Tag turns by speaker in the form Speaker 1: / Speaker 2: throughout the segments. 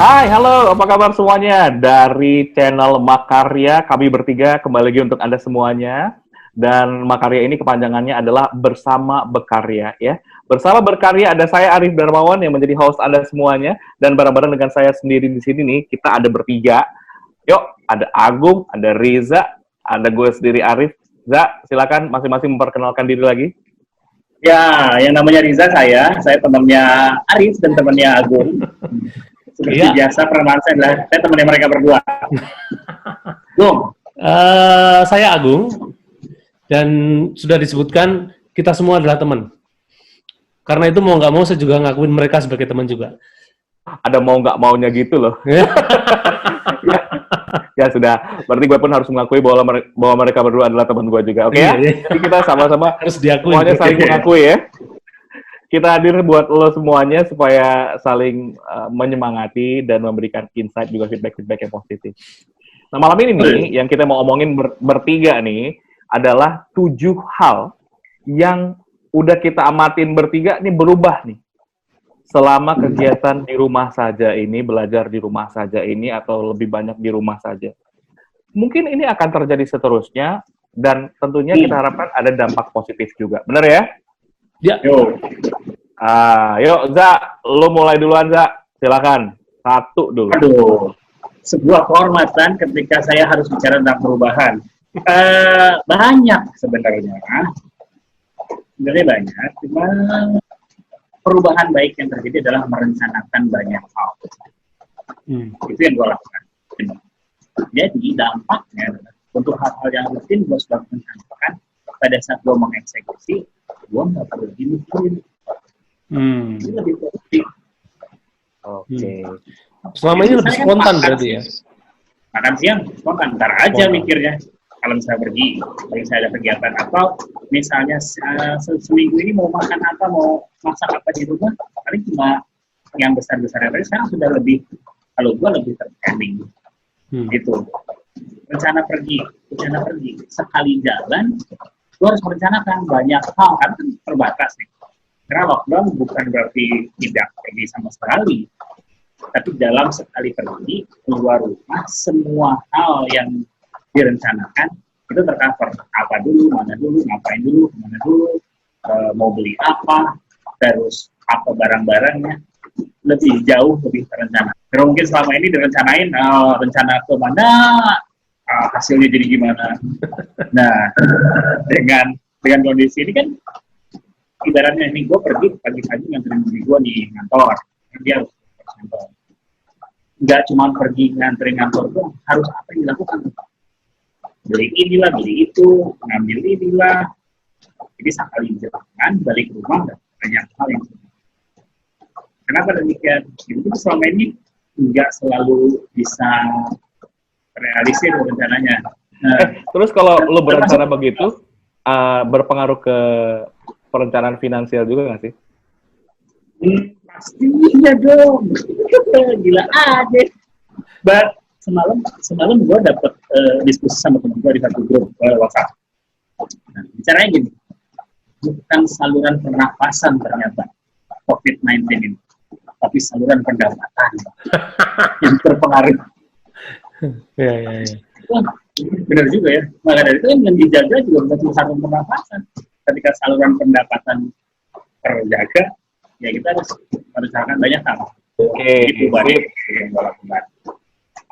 Speaker 1: Hai, halo, apa kabar semuanya? Dari channel Makarya, kami bertiga kembali lagi untuk Anda semuanya. Dan Makarya ini kepanjangannya adalah Bersama Berkarya, ya. Bersama Berkarya ada saya Arif Darmawan yang menjadi host Anda semuanya, dan bareng-bareng dengan saya sendiri di sini nih, kita ada bertiga. Yuk, ada Agung, ada Riza, ada gue sendiri Arif. Za, silakan masing-masing memperkenalkan diri lagi.
Speaker 2: Ya, yang namanya Riza saya temannya Arif dan temannya Agung. Seperti biasa perkenalan saya adalah saya temannya mereka berdua. Gung.
Speaker 3: Saya Agung, dan sudah disebutkan kita semua adalah teman. Karena itu mau nggak mau saya juga ngakuin mereka sebagai teman juga.
Speaker 1: Ada mau nggak maunya gitu loh. Ya sudah, berarti gue pun harus mengakui bahwa mereka berdua adalah teman gue juga, oke ya? Jadi kita sama-sama
Speaker 3: harus diakui,
Speaker 1: semuanya saling mengakui ya. Kita hadir buat lo semuanya supaya saling menyemangati dan memberikan insight juga feedback-feedback yang positif. Nah malam ini nih, yang kita mau omongin bertiga nih, adalah 7 hal yang udah kita amatin bertiga nih berubah nih. Selama kegiatan di rumah saja ini, belajar di rumah saja ini, atau lebih banyak di rumah saja. Mungkin ini akan terjadi seterusnya, dan tentunya kita harapkan ada dampak positif juga. Benar ya?
Speaker 3: Ya.
Speaker 1: Yuk, Za, lo mulai duluan, Za. Silakan. 1 dulu.
Speaker 2: Aduh, sebuah kehormatan ketika saya harus bicara tentang perubahan. Banyak sebenarnya. Sebenarnya banyak, cuma perubahan baik yang terjadi adalah merencanakan banyak hal. Itu yang gue lakukan. Jadi dampaknya untuk hal-hal yang rutin gue sudah merencanakan. Pada saat gue mengeksekusi, gue nggak perlu mikirin. Itu lebih produktif.
Speaker 1: Oke.
Speaker 3: Selama ini lebih spontan berarti ya?
Speaker 2: Makan siang spontan, ntar aja mikirnya. Kalau misalnya pergi, kalau misalnya ada kegiatan atau misalnya seminggu ini mau makan apa, mau masak apa di rumah, paling cuma yang besar-besarnya. Tapi sekarang sudah lebih, kalau gue lebih terplanning, gitu. Rencana pergi, sekali jalan, gue harus merencanakan banyak hal, karena kan terbatas nih. Karena lockdown bukan berarti tidak pergi sama sekali, tapi dalam sekali pergi, keluar rumah, semua hal yang direncanakan itu tercover. Apa dulu, mana dulu, ngapain dulu, kemana dulu, mau beli apa, terus apa barang-barangnya, lebih jauh, lebih terencana. Karena mungkin selama ini direncanain, rencana ke mana, hasilnya jadi gimana. Nah, dengan kondisi ini kan, ibaratnya ini gue pergi pagi-pagi nganterin diri gue nih ngantor, dia harus ngantor. Nggak cuma pergi nganterin ngantor tuh, harus apa yang dilakukan? Beli inilah, beli itu, ngambil inilah. Jadi sekali jalan balik ke rumah banyak hal yang kenapa demikian? Jadi selama ini nggak selalu bisa realisir rencananya.
Speaker 1: Terus kalau lo berencana begitu, berpengaruh ke perencanaan finansial juga nggak sih?
Speaker 2: Pastinya dong. Gila aja. Semalam gue dapet diskusi sama temen gue di satu grup WhatsApp. Nah, bicaranya gini, bukan saluran pernapasan ternyata COVID-19 ini, tapi saluran pendapatan yang terpengaruh.
Speaker 3: Ya.
Speaker 2: Benar juga ya. Maka dari itu yang dijaga juga bukan cuma saluran pernapasan. Ketika saluran pendapatan terjaga, ya kita harus merencanakan banyak hal.
Speaker 1: Oke.
Speaker 2: Itu banyak yang gue lakukan.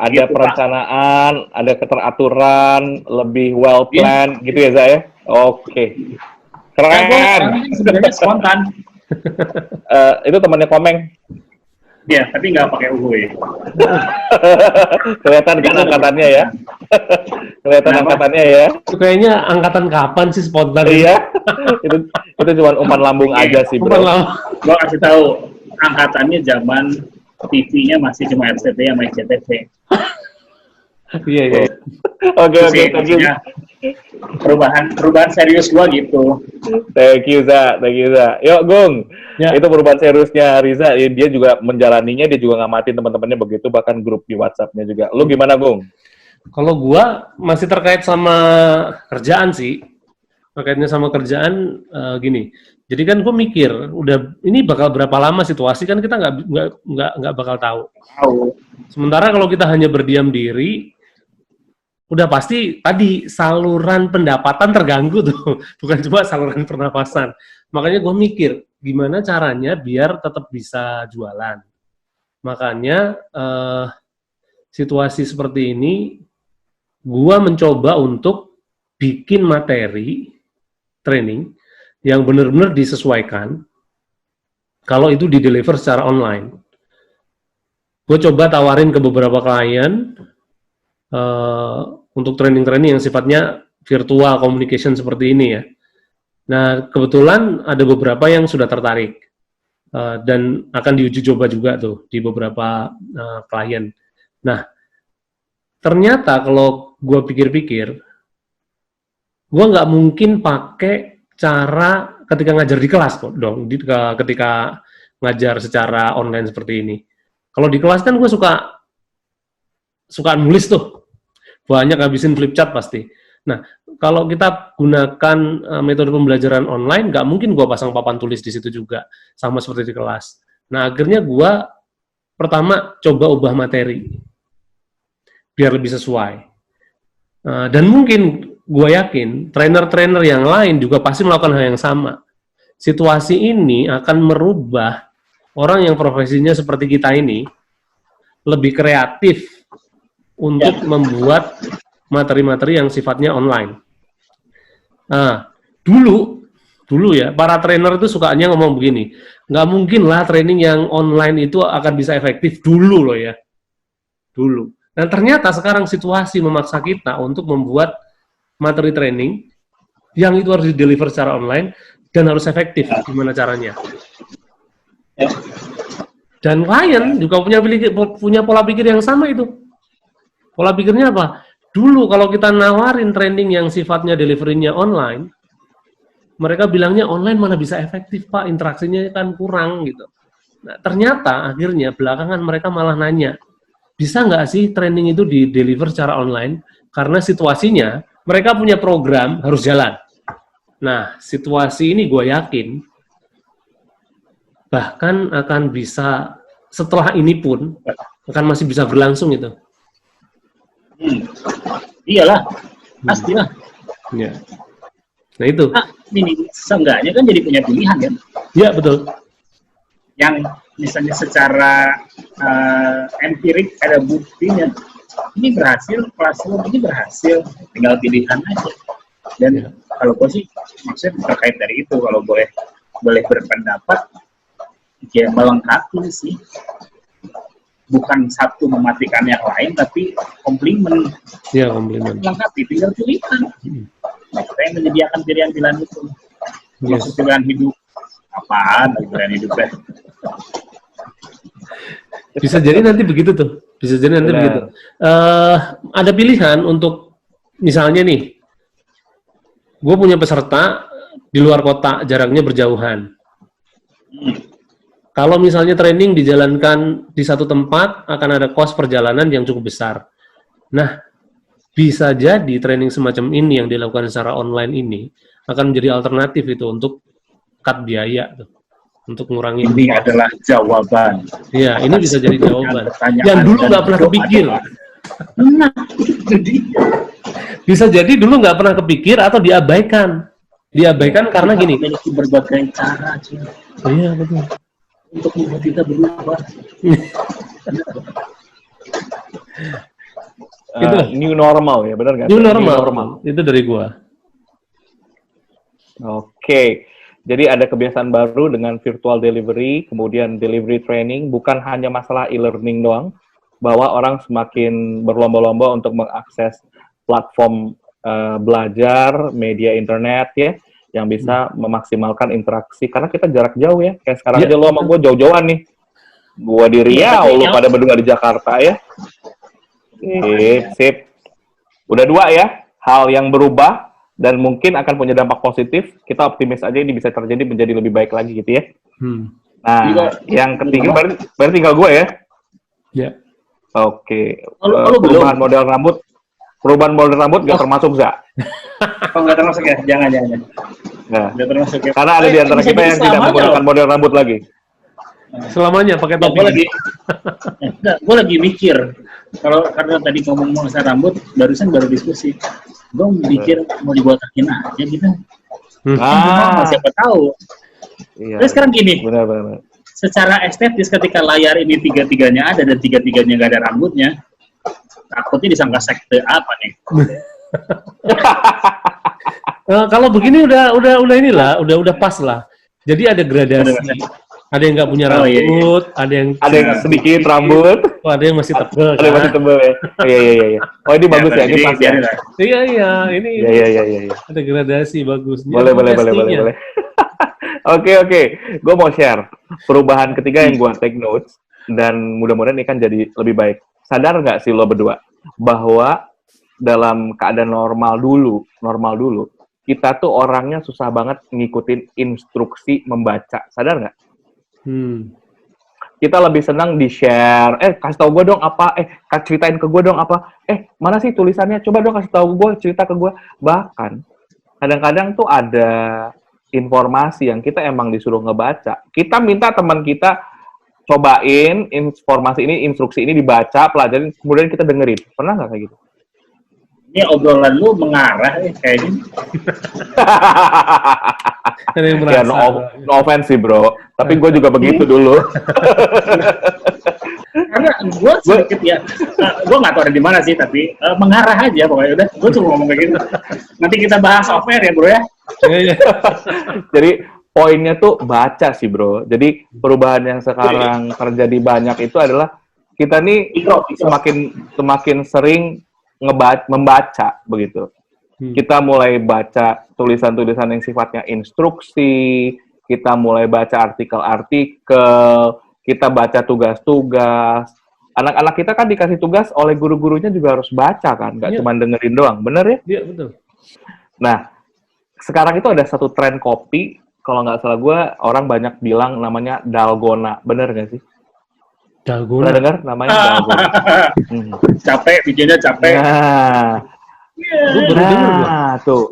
Speaker 1: Ada gitu, perencanaan, Pak. Ada keteraturan, lebih well planned, gitu ya, Zaya? Oke. Keren.
Speaker 2: Sebenarnya spontan.
Speaker 1: Itu temannya Komeng.
Speaker 2: Iya, tapi nggak pakai uhuy.
Speaker 1: Kelihatan kan angkatannya ya? Kelihatan angkatannya ya?
Speaker 3: Itu kayaknya angkatan kapan sih spontan?
Speaker 1: Iya. itu cuma umpan lambung aja sih, bro.
Speaker 2: Gue kasih tahu, angkatannya zaman TV-nya masih cuma RCTI sama SCTV.
Speaker 3: Iya.
Speaker 1: Oke.
Speaker 2: Perubahan serius gua gitu.
Speaker 1: Thank you, Za. Yuk, Gung. Ya. Itu perubahan seriusnya Riza. Dia juga menjalaninya, dia juga ngamatin teman-temannya begitu, bahkan grup di WhatsApp-nya juga. Lu gimana, Gung?
Speaker 3: Kalau gua masih terkait sama kerjaan sih. Terkaitnya sama kerjaan, gini. Jadi kan gue mikir, udah ini bakal berapa lama situasi kan kita nggak bakal tahu. Sementara kalau kita hanya berdiam diri, udah pasti tadi saluran pendapatan terganggu tuh, bukan cuma saluran pernapasan. Makanya gue mikir, gimana caranya biar tetap bisa jualan. Makanya situasi seperti ini, gue mencoba untuk bikin materi training yang benar-benar disesuaikan kalau itu di-deliver secara online. Gue coba tawarin ke beberapa klien untuk training-training yang sifatnya virtual communication seperti ini ya. Nah, kebetulan ada beberapa yang sudah tertarik dan akan diuji coba juga tuh di beberapa klien. Nah, ternyata kalau gue pikir-pikir, gue nggak mungkin pakai cara ketika ngajar di kelas kok dong, ketika ngajar secara online seperti ini. Kalau di kelas kan gue suka nulis tuh, banyak habisin flip chart pasti. Nah, kalau kita gunakan metode pembelajaran online, nggak mungkin gue pasang papan tulis di situ juga, sama seperti di kelas. Nah, akhirnya gue pertama coba ubah materi, biar lebih sesuai. Dan mungkin gue yakin trainer-trainer yang lain juga pasti melakukan hal yang sama. Situasi ini akan merubah orang yang profesinya seperti kita ini lebih kreatif untuk membuat materi-materi yang sifatnya online. Nah, dulu ya, para trainer itu sukanya ngomong begini, nggak mungkin lah training yang online itu akan bisa efektif dulu loh ya. Dulu. Dan ternyata sekarang situasi memaksa kita untuk membuat materi training yang itu harus di-deliver secara online dan harus efektif. Gimana caranya? Dan klien juga punya pola pikir yang sama itu. Pola pikirnya apa? Dulu kalau kita nawarin training yang sifatnya delivery-nya online, mereka bilangnya online mana bisa efektif Pak, interaksinya kan kurang gitu. Nah, ternyata akhirnya belakangan mereka malah nanya, bisa nggak sih training itu di-deliver secara online? Karena situasinya mereka punya program harus jalan. Nah, situasi ini gue yakin bahkan akan bisa setelah ini pun akan masih bisa berlangsung itu.
Speaker 2: Iyalah, pastilah.
Speaker 3: Ya. Nah itu.
Speaker 2: Nah, ini seenggaknya kan jadi punya pilihan kan?
Speaker 3: Ya betul.
Speaker 2: Yang misalnya secara empirik ada buktinya. Ini berhasil, Classroom ini berhasil, tinggal pilihan aja. Dan kalau gue sih maksudnya terkait dari itu, kalau boleh berpendapat, ya melengkapi sih. Bukan satu mematikan yang lain, tapi komplement.
Speaker 3: Iya, komplement.
Speaker 2: Melengkapi, tinggal pilihan. Kita yang menyediakan pilihan-pilihan itu. Maksud pilihan hidup, apaan pilihan hidup ya?
Speaker 3: Bisa jadi nanti begitu tuh. Bisa jadi nanti begitu. Ada pilihan untuk, misalnya nih, gue punya peserta di luar kota, jaraknya berjauhan. Kalau misalnya training dijalankan di satu tempat, akan ada cost perjalanan yang cukup besar. Nah, bisa jadi training semacam ini yang dilakukan secara online ini akan menjadi alternatif itu untuk cut biaya tuh. Untuk mengurangi.
Speaker 2: Ini adalah jawaban.
Speaker 3: Iya, ini bisa jadi jawaban. Yang dulu nggak pernah kepikir.
Speaker 2: Nah, jadi
Speaker 3: Bisa jadi dulu nggak pernah kepikir atau diabaikan. Diabaikan karena gini.
Speaker 2: Memiliki berbagai cara, Cing.
Speaker 3: Iya, betul.
Speaker 2: Untuk membuat kita berubah.
Speaker 3: Itu
Speaker 1: new normal ya, benar nggak?
Speaker 3: New normal. Itu dari gua.
Speaker 1: Oke. Jadi ada kebiasaan baru dengan virtual delivery, kemudian delivery training, bukan hanya masalah e-learning doang, bahwa orang semakin berlomba-lomba untuk mengakses platform belajar, media internet ya, yang bisa memaksimalkan interaksi. Karena kita jarak jauh ya, kayak sekarang aja lo sama gue jauh-jauhan nih. Gue di Riau, lo pada berdua di Jakarta ya. Sip. Udah 2 ya, hal yang berubah, dan mungkin akan punya dampak positif. Kita optimis aja ini bisa terjadi menjadi lebih baik lagi gitu ya. Nah, yang ketiga berarti tinggal gue ya.
Speaker 3: Ya.
Speaker 1: Oke. Perubahan model rambut nggak termasuk, Za?
Speaker 2: Oh, nggak termasuk ya? Jangan.
Speaker 1: Nah,
Speaker 2: Udah termasuk ya.
Speaker 1: karena ada di antara
Speaker 2: Bisa
Speaker 1: kita
Speaker 2: jadi
Speaker 1: yang tidak
Speaker 2: selamanya
Speaker 1: menggunakan
Speaker 2: loh.
Speaker 1: model rambut lagi.
Speaker 3: Selamanya pakai
Speaker 2: Gue
Speaker 3: topi.
Speaker 2: lagi, gue lagi mikir kalau karena tadi ngomong masalah rambut, barusan baru diskusi. Gue mikir mau dibotakin aja gitu.
Speaker 1: Ah,
Speaker 2: Siapa tahu.
Speaker 1: iya.
Speaker 2: Terus sekarang gini,
Speaker 1: Benar.
Speaker 2: secara estetis ketika layar ini tiga-tiganya ada dan tiga-tiganya nggak ada rambutnya, takutnya disangka sekte apa nih?
Speaker 3: Kalau begini udah inilah, udah pas lah. Jadi ada gradasi. Ada yang nggak punya
Speaker 2: Oh, iya,
Speaker 3: rambut, ada yang
Speaker 1: sedikit rambut,
Speaker 3: ada yang masih tebel.
Speaker 1: ada yang masih tebal ya. Iya. Oh, ini bagus ya, ini
Speaker 2: Jadi,
Speaker 1: pas ya.
Speaker 2: biarin lah.
Speaker 3: Iya, ini
Speaker 1: Iya.
Speaker 3: ada gradasi bagus.
Speaker 1: Boleh. Oke. Gue mau share perubahan ketiga yang gue take notes, dan mudah-mudahan ini kan jadi lebih baik. Sadar nggak sih lo berdua bahwa dalam keadaan normal dulu, kita tuh orangnya susah banget ngikutin instruksi membaca. Sadar nggak? Kita lebih senang di-share, kasih tahu gue dong apa, ceritain ke gue dong apa, mana sih tulisannya, coba dong kasih tahu gue, cerita ke gue. Bahkan, kadang-kadang tuh ada informasi yang kita emang disuruh ngebaca. Kita minta teman kita cobain informasi ini, instruksi ini dibaca, pelajarin, kemudian kita dengerin. Pernah nggak kayak gitu?
Speaker 2: Ini obrolan lu mengarah kayaknya.
Speaker 3: Ada yang
Speaker 1: Ya,
Speaker 3: merasa.
Speaker 1: no offense sih bro, tapi gue juga begitu dulu.
Speaker 2: Karena gue sedikit ya, gue nggak tahu ada di mana sih, tapi mengarah aja pokoknya. Udah, gue cuma ngomong kayak gitu. Nanti kita bahas off air ya bro ya.
Speaker 3: Iya.
Speaker 1: Jadi poinnya tuh baca sih bro. Jadi perubahan yang sekarang terjadi banyak itu adalah kita nih semakin sering membaca begitu. Kita mulai baca tulisan-tulisan yang sifatnya instruksi, kita mulai baca artikel-artikel, kita baca tugas-tugas. Anak-anak kita kan dikasih tugas oleh guru-gurunya juga harus baca kan, nggak cuma dengerin doang, bener ya?
Speaker 3: Iya, betul.
Speaker 1: Nah, sekarang itu ada satu tren kopi, kalau nggak salah gue, orang banyak bilang namanya dalgona, bener nggak sih?
Speaker 3: Dalgona.
Speaker 1: Pernah dengar namanya dalgona?
Speaker 2: Capek, bikinnya capek.
Speaker 3: Gue baru denger gua.
Speaker 1: Tuh.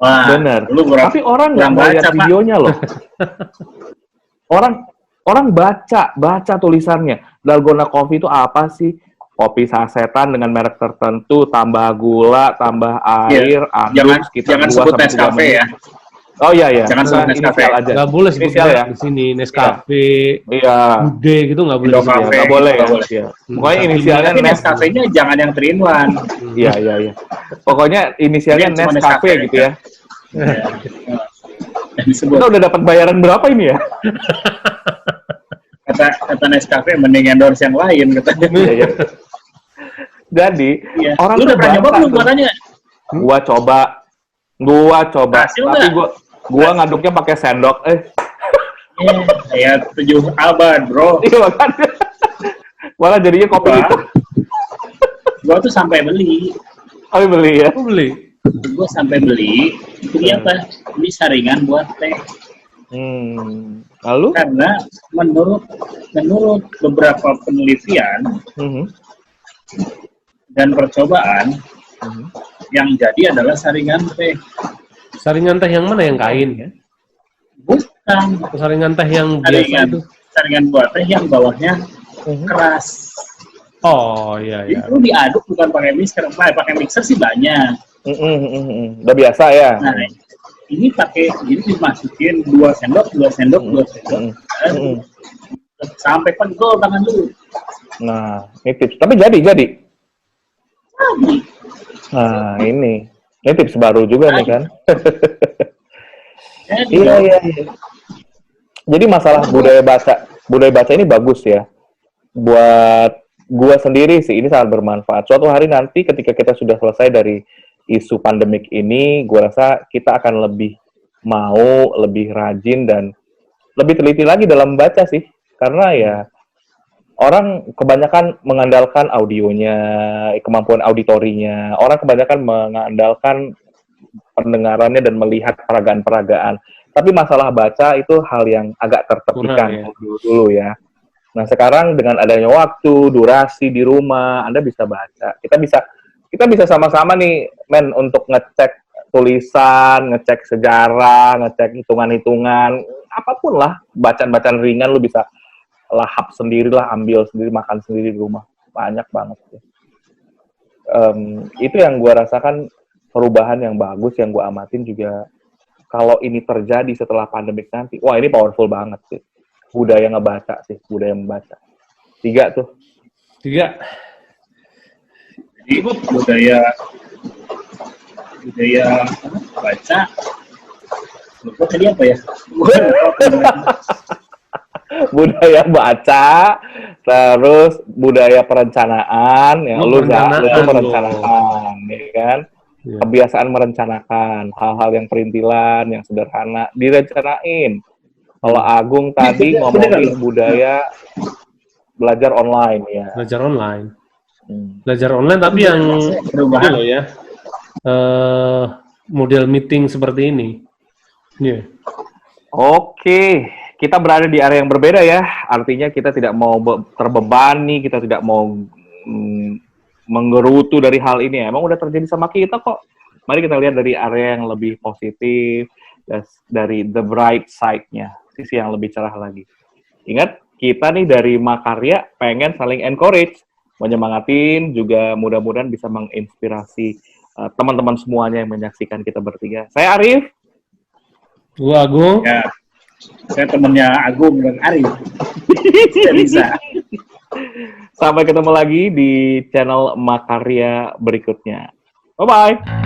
Speaker 2: Wah,
Speaker 1: Bener. Tapi orang nggak mau lihat
Speaker 2: Pak.
Speaker 1: videonya loh. orang baca tulisannya. Dalgona Coffee itu apa sih? Kopi sasetan dengan merek tertentu, tambah gula, tambah air, aduk sekitar
Speaker 2: jangan
Speaker 1: 2
Speaker 2: sebut
Speaker 1: sampai 3
Speaker 2: Nescafe
Speaker 1: menit.
Speaker 2: ya.
Speaker 1: Oh iya.
Speaker 2: Jangan sebut Nescafe
Speaker 1: Inisial aja.
Speaker 3: Nggak boleh sebut
Speaker 1: Inisial ya.
Speaker 3: di sini Nescafe,
Speaker 1: Iya.
Speaker 3: Bude gitu nggak boleh.
Speaker 2: Indocafe.
Speaker 3: disebut.
Speaker 1: Nggak boleh.
Speaker 2: Nggak boleh.
Speaker 1: Iya. Pokoknya inisialnya
Speaker 2: Tapi Nescafe-nya jangan yang 3-in-1.
Speaker 1: Iya. Pokoknya inisialnya
Speaker 2: Dia cuma
Speaker 1: Nescafe
Speaker 2: Nescafe,
Speaker 1: gitu ya.
Speaker 2: Yang disebut.
Speaker 1: Kita udah dapat bayaran berapa ini ya?
Speaker 2: Kata Nescafe mending endorse yang lain katanya.
Speaker 1: Iya. Jadi,
Speaker 2: Iya.
Speaker 1: orang
Speaker 2: Lu
Speaker 1: tuh
Speaker 2: udah pernah nyoba
Speaker 1: baca
Speaker 2: belum
Speaker 1: tuh.
Speaker 2: makanya?
Speaker 1: Gua coba.
Speaker 2: Hasil
Speaker 1: Tapi
Speaker 2: nggak?
Speaker 1: gua ngaduknya pakai sendok.
Speaker 2: Ya 7 abad, bro.
Speaker 1: Iya makanya. Malah jadinya kopi
Speaker 2: Wah.
Speaker 1: itu.
Speaker 2: Gua tuh sampai beli.
Speaker 1: Kami beli ya.
Speaker 3: Aku beli.
Speaker 2: Gue sampai beli. Ini apa? Ini saringan buat teh.
Speaker 1: Lalu?
Speaker 2: Karena menurut beberapa penelitian dan percobaan, yang jadi adalah saringan teh.
Speaker 3: Saringan teh yang mana, yang kain ya?
Speaker 2: Bukan.
Speaker 3: Saringan teh yang biasa itu.
Speaker 2: Saringan buat teh yang bawahnya keras.
Speaker 3: Oh iya.
Speaker 2: Jadi lu diaduk bukan pakai mixer. Pakai mixer sih banyak.
Speaker 1: Udah biasa ya.
Speaker 2: Nah, ini pakai, jadi dimasukin 2 sendok. Sampai pegel tangan lu.
Speaker 1: Nah, ini tips. Tapi jadi. Nah, ini tips baru juga nih kan. Iya. Jadi masalah budaya baca ini bagus ya. Buat gua sendiri sih ini sangat bermanfaat. Suatu hari nanti ketika kita sudah selesai dari isu pandemik ini, gua rasa kita akan lebih mau, lebih rajin dan lebih teliti lagi dalam membaca sih. Karena ya orang kebanyakan mengandalkan audionya, kemampuan auditorinya. Orang kebanyakan mengandalkan pendengarannya dan melihat peragaan-peragaan. Tapi masalah baca itu hal yang agak tertepikan dulu ya. Nah sekarang dengan adanya waktu, durasi di rumah, Anda bisa baca. Kita bisa sama-sama nih, men, untuk ngecek tulisan, ngecek sejarah, ngecek hitungan-hitungan, apapun lah, bacaan-bacaan ringan lu bisa lahap sendiri lah, ambil sendiri, makan sendiri di rumah. Banyak banget. Itu yang gue rasakan perubahan yang bagus, yang gue amatin juga. Kalau ini terjadi setelah pandemik nanti, wah ini powerful banget sih. Budaya ngebaca sih, budaya membaca. 3 tuh.
Speaker 3: 3.
Speaker 2: Jadi budaya baca. Lupa tadi apa ya?
Speaker 1: Budaya baca, terus budaya perencanaan, ya lu tuh merencanakan, ya kan?
Speaker 3: Ya.
Speaker 1: Kebiasaan merencanakan hal-hal yang perintilan, yang sederhana, direncanain. Kalau Agung tadi ngomongin budaya belajar online, ya.
Speaker 3: Belajar online. Belajar online tapi yang
Speaker 2: perubahan
Speaker 3: loh ya. Model meeting seperti ini. Iya.
Speaker 1: Oke, kita berada di area yang berbeda ya. Artinya kita tidak mau terbebani, kita tidak mau menggerutu dari hal ini. Emang udah terjadi sama kita kok. Mari kita lihat dari area yang lebih positif, dari the bright side-nya, sisi yang lebih cerah lagi. Ingat, kita nih dari Makarya pengen saling encourage, menyemangatin, juga mudah-mudahan bisa menginspirasi teman-teman semuanya yang menyaksikan kita bertiga. Saya Arif.
Speaker 3: Gua Agung.
Speaker 2: ya. Saya temennya Agung dan Arif. Tidak bisa.
Speaker 1: Sampai ketemu lagi di channel Makarya berikutnya. Bye-bye.